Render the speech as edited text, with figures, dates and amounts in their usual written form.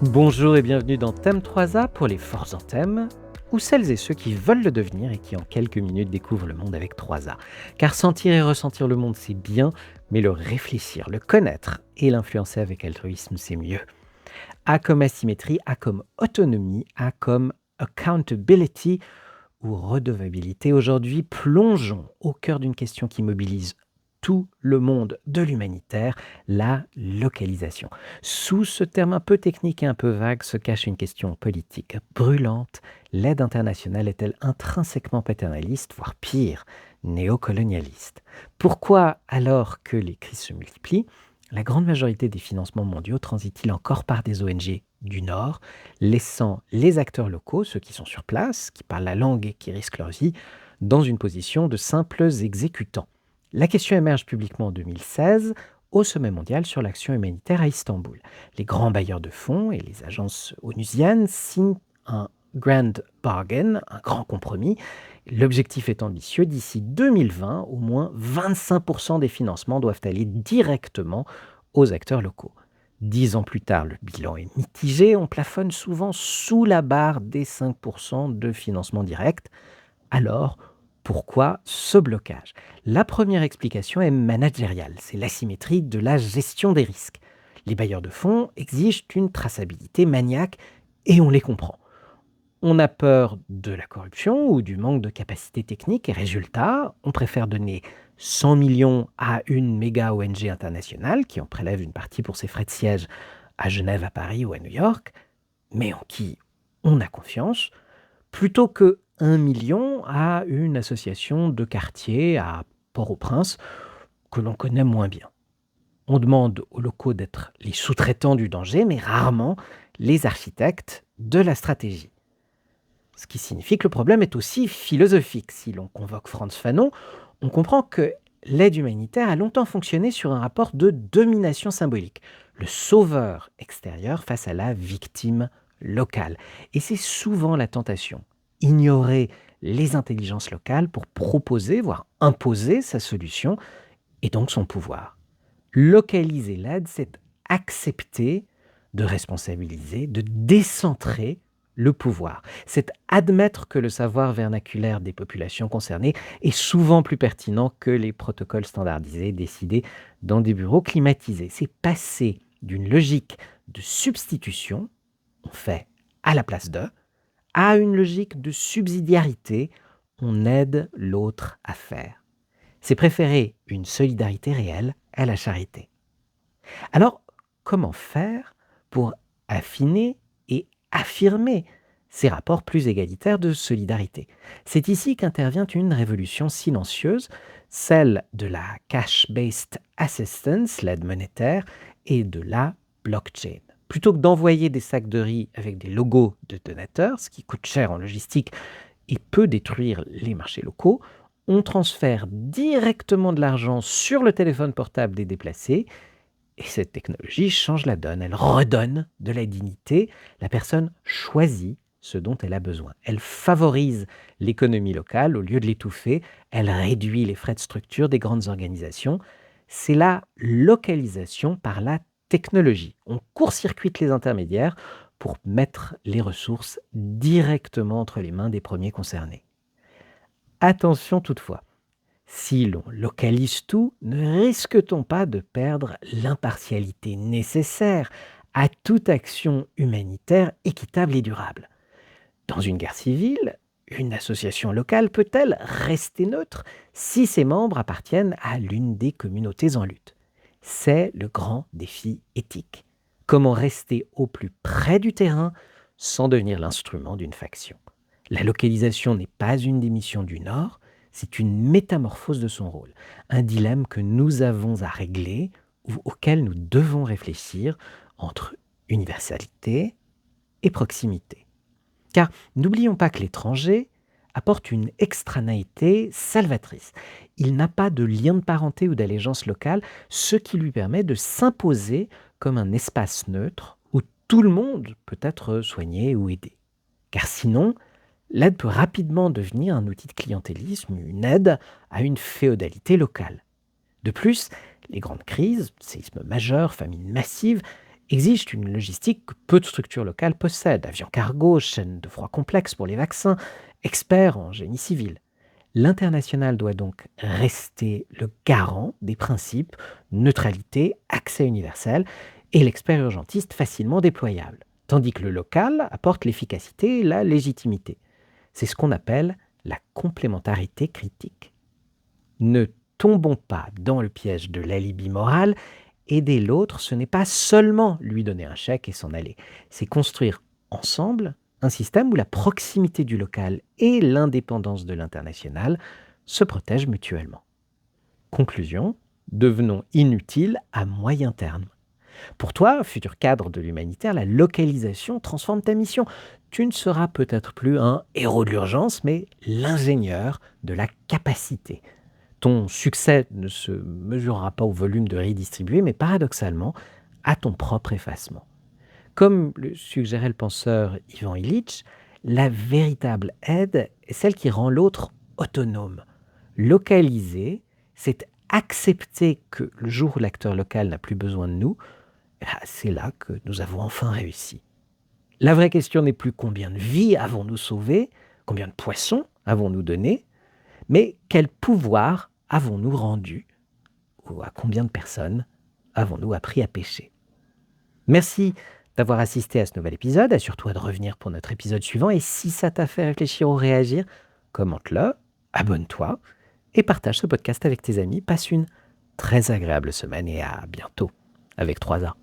Bonjour et bienvenue dans Thème 3A pour les forts en thème, ou celles et ceux qui veulent le devenir et qui en quelques minutes découvrent le monde avec 3A. Car sentir et ressentir le monde c'est bien, mais le réfléchir, le connaître et l'influencer avec altruisme c'est mieux. A comme asymétrie, A comme autonomie, A comme accountability ou redevabilité. Aujourd'hui, plongeons au cœur d'une question qui mobilise tout le monde de l'humanitaire, la localisation. Sous ce terme un peu technique et un peu vague se cache une question politique brûlante. L'aide internationale est-elle intrinsèquement paternaliste, voire pire, néocolonialiste? Pourquoi, alors que les crises se multiplient, la grande majorité des financements mondiaux transitent-ils encore par des ONG du Nord, laissant les acteurs locaux, ceux qui sont sur place, qui parlent la langue et qui risquent leur vie, dans une position de simples exécutants? La question émerge publiquement en 2016 au sommet mondial sur l'action humanitaire à Istanbul. Les grands bailleurs de fonds et les agences onusiennes signent un grand bargain, un grand compromis. L'objectif est ambitieux. D'ici 2020, au moins 25% des financements doivent aller directement aux acteurs locaux. 10 ans plus tard, le bilan est mitigé. On plafonne souvent sous la barre des 5% de financement direct. Alors, pourquoi ce blocage? La première explication est managériale, c'est l'asymétrie de la gestion des risques. Les bailleurs de fonds exigent une traçabilité maniaque et on les comprend. On a peur de la corruption ou du manque de capacité technique et résultat, on préfère donner 100 millions à une méga ONG internationale qui en prélève une partie pour ses frais de siège à Genève, à Paris ou à New York, mais en qui on a confiance, plutôt que 1 million à une association de quartier à Port-au-Prince que l'on connaît moins bien. On demande aux locaux d'être les sous-traitants du danger, mais rarement les architectes de la stratégie. Ce qui signifie que le problème est aussi philosophique. Si l'on convoque Frantz Fanon, on comprend que l'aide humanitaire a longtemps fonctionné sur un rapport de domination symbolique. Le sauveur extérieur face à la victime locale. Et c'est souvent la tentation. Ignorer les intelligences locales pour proposer, voire imposer sa solution et donc son pouvoir. Localiser l'aide, c'est accepter de responsabiliser, de décentrer le pouvoir. C'est admettre que le savoir vernaculaire des populations concernées est souvent plus pertinent que les protocoles standardisés décidés dans des bureaux climatisés. C'est passer d'une logique de substitution, on fait à la place d'eux, à une logique de subsidiarité, on aide l'autre à faire. C'est préférer une solidarité réelle à la charité. Alors, comment faire pour affiner et affirmer ces rapports plus égalitaires de solidarité? C'est ici qu'intervient une révolution silencieuse, celle de la cash-based assistance, l'aide monétaire, et de la blockchain. Plutôt que d'envoyer des sacs de riz avec des logos de donateurs, ce qui coûte cher en logistique et peut détruire les marchés locaux, on transfère directement de l'argent sur le téléphone portable des déplacés et cette technologie change la donne. Elle redonne de la dignité. La personne choisit ce dont elle a besoin. Elle favorise l'économie locale au lieu de l'étouffer. Elle réduit les frais de structure des grandes organisations. C'est la localisation par la technologie. On court-circuite les intermédiaires pour mettre les ressources directement entre les mains des premiers concernés. Attention toutefois, si l'on localise tout, ne risque-t-on pas de perdre l'impartialité nécessaire à toute action humanitaire équitable et durable? Dans une guerre civile, une association locale peut-elle rester neutre si ses membres appartiennent à l'une des communautés en lutte? C'est le grand défi éthique. Comment rester au plus près du terrain sans devenir l'instrument d'une faction? La localisation n'est pas une démission du Nord, c'est une métamorphose de son rôle, un dilemme que nous avons à régler ou auquel nous devons réfléchir entre universalité et proximité. Car n'oublions pas que l'étranger apporte une extranéité salvatrice. Il n'a pas de lien de parenté ou d'allégeance locale, ce qui lui permet de s'imposer comme un espace neutre où tout le monde peut être soigné ou aidé. Car sinon, l'aide peut rapidement devenir un outil de clientélisme, une aide à une féodalité locale. De plus, Les grandes crises, séismes majeurs, famines massives, exigent une logistique que peu de structures locales possèdent. Avions cargo, chaînes de froid complexes pour les vaccins, experts en génie civil. L'international doit donc rester le garant des principes neutralité, accès universel et l'expert urgentiste facilement déployable, tandis que le local apporte l'efficacité et la légitimité. C'est ce qu'on appelle la complémentarité critique. Ne tombons pas dans le piège de l'alibi moral. Aider l'autre, ce n'est pas seulement lui donner un chèque et s'en aller. C'est construire ensemble un système où la proximité du local et l'indépendance de l'international se protègent mutuellement. Conclusion, devenons inutiles à moyen terme. Pour toi, futur cadre de l'humanitaire, la localisation transforme ta mission. Tu ne seras peut-être plus un héros de l'urgence, mais l'ingénieur de la capacité. Ton succès ne se mesurera pas au volume de riz distribué, mais paradoxalement, à ton propre effacement. Comme le suggérait le penseur Ivan Illich, la véritable aide est celle qui rend l'autre autonome. Localiser, c'est accepter que le jour où l'acteur local n'a plus besoin de nous, c'est là que nous avons enfin réussi. La vraie question n'est plus combien de vies avons-nous sauvées, combien de poissons avons-nous donné, mais quel pouvoir avons-nous rendu ou à combien de personnes avons-nous appris à pêcher. Merci d'avoir assisté à ce nouvel épisode. Assure-toi de revenir pour notre épisode suivant. Et si ça t'a fait réfléchir ou réagir, commente-le, abonne-toi et partage ce podcast avec tes amis. Passe une très agréable semaine et à bientôt avec 3A.